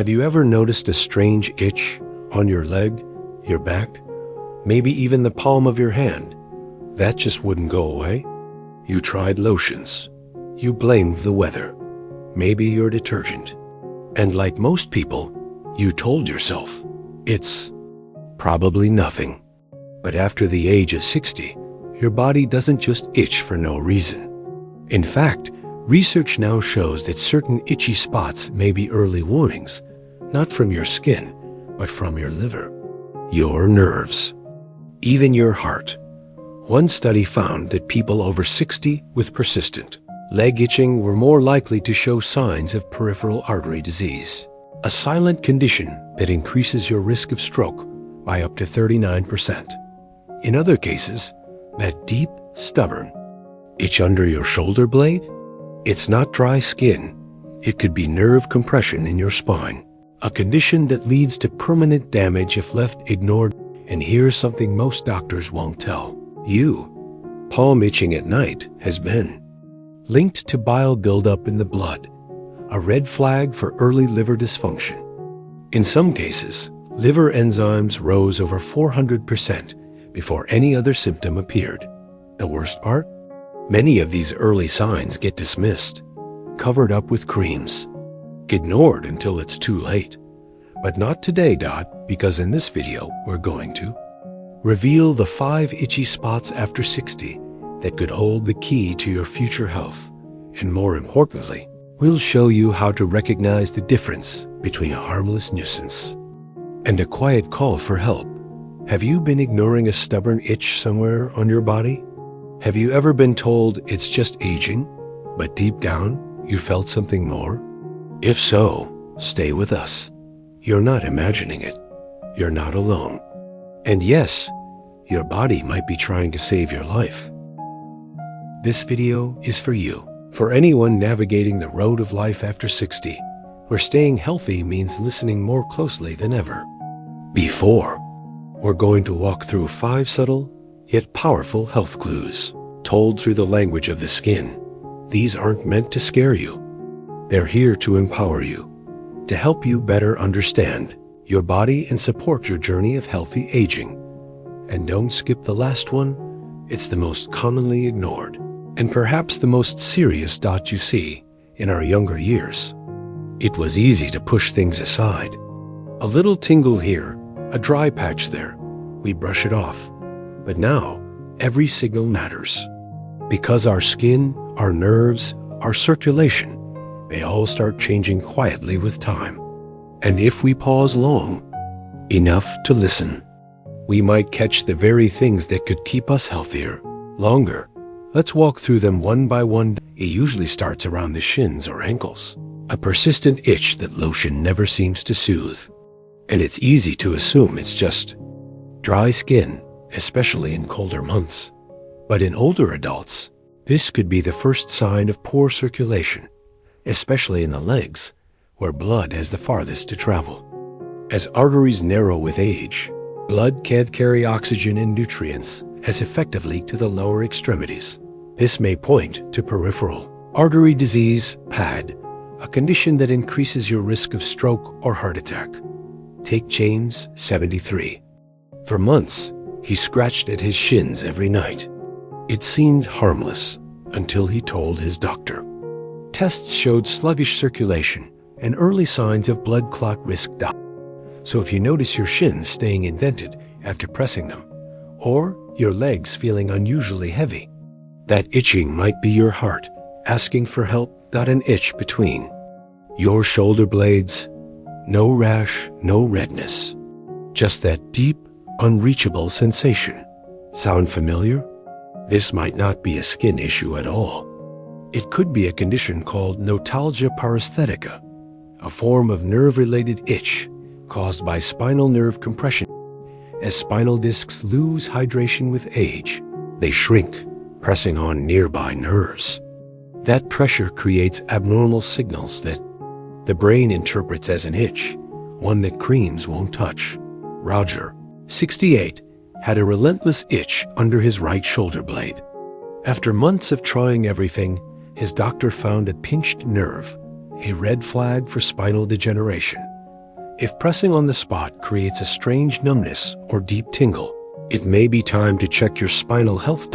Have you ever noticed a strange itch on your leg, your back, maybe even the palm of your hand? That just wouldn't go away. You tried lotions. You blamed the weather, maybe your detergent. And like most people, you told yourself, it's probably nothing. But after the age of 60, your body doesn't just itch for no reason. In fact, research now shows that certain itchy spots may be early warnings, not from your skin, but from your liver, your nerves, even your heart. One study found that people over 60 with persistent leg itching were more likely to show signs of peripheral artery disease, a silent condition that increases your risk of stroke by up to 39%. In other cases, that deep, stubborn itch under your shoulder blade, it's not dry skin. It could be nerve compression in your spine, a condition that leads to permanent damage if left ignored. And here's something most doctors won't tell you. Palm itching at night has been linked to bile buildup in the blood, a red flag for early liver dysfunction. In some cases, liver enzymes rose over 400% before any other symptom appeared. The worst part? Many of these early signs get dismissed, covered up with creams, ignored until it's too late. But not today, because in this video, we're going to reveal the 5 itchy spots after 60 that could hold the key to your future health. And more importantly, we'll show you how to recognize the difference between a harmless nuisance and a quiet call for help. Have you been ignoring a stubborn itch somewhere on your body? Have you ever been told it's just aging, but deep down you felt something more? If so, stay with us. You're not imagining it. You're not alone. And yes, your body might be trying to save your life. This video is for you, for anyone navigating the road of life after 60, where staying healthy means listening more closely than ever before. We're going to walk through 5 subtle, yet powerful health clues, told through the language of the skin. These aren't meant to scare you. They're here to empower you, to help you better understand your body and support your journey of healthy aging. And don't skip the last one. It's the most commonly ignored, and perhaps the most serious dot you see in our younger years. It was easy to push things aside. A little tingle here, a dry patch there. We brush it off. But now, every signal matters. Because our skin, our nerves, our circulation, they all start changing quietly with time. And if we pause long enough to listen, we might catch the very things that could keep us healthier longer. Let's walk through them one by one. It usually starts around the shins or ankles, a persistent itch that lotion never seems to soothe. And it's easy to assume it's just dry skin, especially in colder months. But in older adults, this could be the first sign of poor circulation, especially in the legs, where blood has the farthest to travel. As arteries narrow with age, blood can't carry oxygen and nutrients as effectively to the lower extremities. This may point to peripheral artery disease, PAD, a condition that increases your risk of stroke or heart attack. Take James, 73. For months, he scratched at his shins every night. It seemed harmless until he told his doctor. Tests showed sluggish circulation and early signs of blood clot risk. So if you notice your shins staying indented after pressing them, or your legs feeling unusually heavy, that itching might be your heart asking for help. An itch between your shoulder blades, no rash, no redness, just that deep, unreachable sensation. Sound familiar? This might not be a skin issue at all. It could be a condition called notalgia paresthetica, a form of nerve-related itch caused by spinal nerve compression. As spinal discs lose hydration with age, they shrink, pressing on nearby nerves. That pressure creates abnormal signals that the brain interprets as an itch, one that creams won't touch. Roger, 68, had a relentless itch under his right shoulder blade. After months of trying everything, his doctor found a pinched nerve, a red flag for spinal degeneration. If pressing on the spot creates a strange numbness or deep tingle, it may be time to check your spinal health,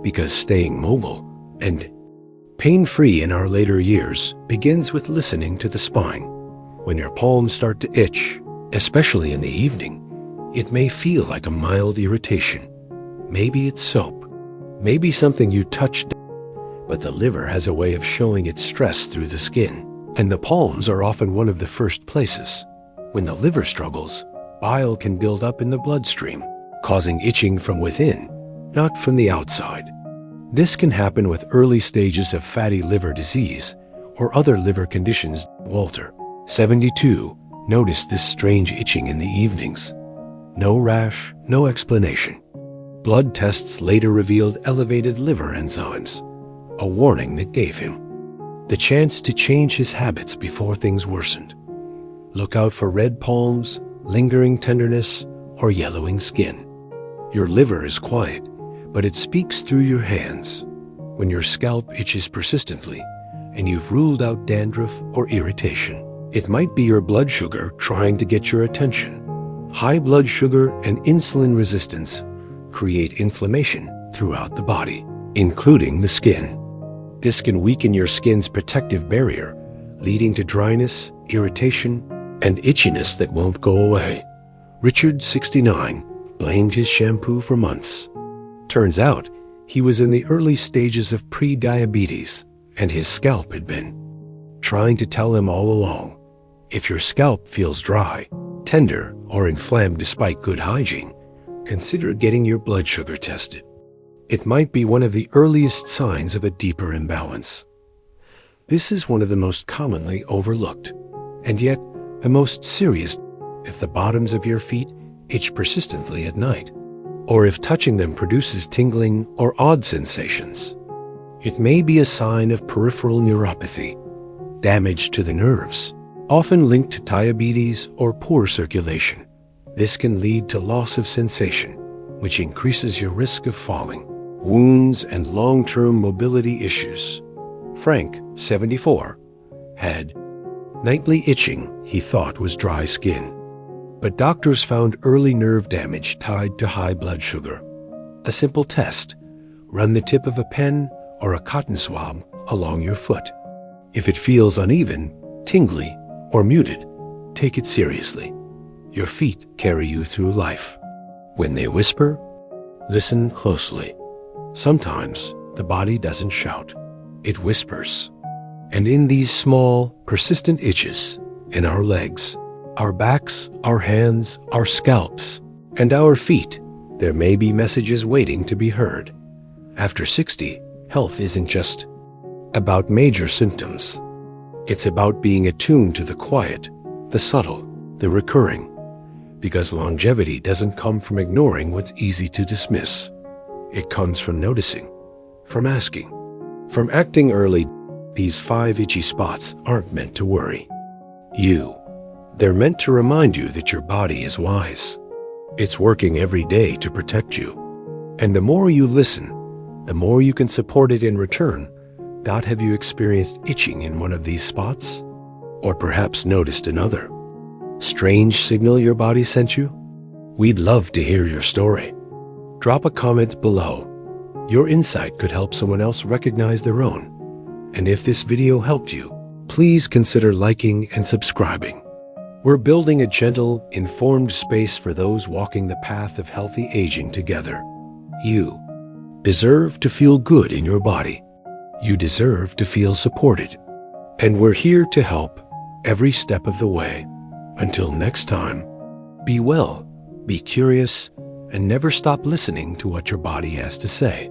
because staying mobile and pain-free in our later years begins with listening to the spine. When your palms start to itch, especially in the evening, it may feel like a mild irritation. Maybe it's soap, maybe something you touched, but the liver has a way of showing its stress through the skin, and the palms are often one of the first places. When the liver struggles, bile can build up in the bloodstream, causing itching from within, not from the outside. This can happen with early stages of fatty liver disease or other liver conditions. Walter, 72, noticed this strange itching in the evenings. No rash, no explanation. Blood tests later revealed elevated liver enzymes, a warning that gave him the chance to change his habits before things worsened. Look out for red palms, lingering tenderness, or yellowing skin. Your liver is quiet, but it speaks through your hands. When your scalp itches persistently and you've ruled out dandruff or irritation, it might be your blood sugar trying to get your attention. High blood sugar and insulin resistance create inflammation throughout the body, including the skin. This can weaken your skin's protective barrier, leading to dryness, irritation, and itchiness that won't go away. Richard, 69, blamed his shampoo for months. Turns out, he was in the early stages of pre-diabetes, and his scalp had been trying to tell him all along. If your scalp feels dry, tender, or inflamed despite good hygiene, consider getting your blood sugar tested. It might be one of the earliest signs of a deeper imbalance. This is one of the most commonly overlooked, and yet the most serious, if the bottoms of your feet itch persistently at night, or if touching them produces tingling or odd sensations. It may be a sign of peripheral neuropathy, damage to the nerves, often linked to diabetes or poor circulation. This can lead to loss of sensation, which increases your risk of falling, wounds, and long-term mobility issues. Frank, 74, had nightly itching he thought was dry skin, but doctors found early nerve damage tied to high blood sugar. A simple test: run the tip of a pen or a cotton swab along your foot. If it feels uneven, tingly, or muted, take it seriously. Your feet carry you through life. When they whisper, listen closely. Sometimes the body doesn't shout, it whispers. And in these small, persistent itches in our legs, our backs, our hands, our scalps, and our feet, there may be messages waiting to be heard. After 60, health isn't just about major symptoms. It's about being attuned to the quiet, the subtle, the recurring. Because longevity doesn't come from ignoring what's easy to dismiss. It comes from noticing, from asking, from acting early. These 5 itchy spots aren't meant to worry you. They're meant to remind you that your body is wise. It's working every day to protect you. And the more you listen, the more you can support it in return. Have you experienced itching in one of these spots? Or perhaps noticed another strange signal your body sent you? We'd love to hear your story. Drop a comment below. Your insight could help someone else recognize their own. And if this video helped you, please consider liking and subscribing. We're building a gentle, informed space for those walking the path of healthy aging together. You deserve to feel good in your body. You deserve to feel supported. And we're here to help every step of the way. Until next time, be well, be curious, and never stop listening to what your body has to say.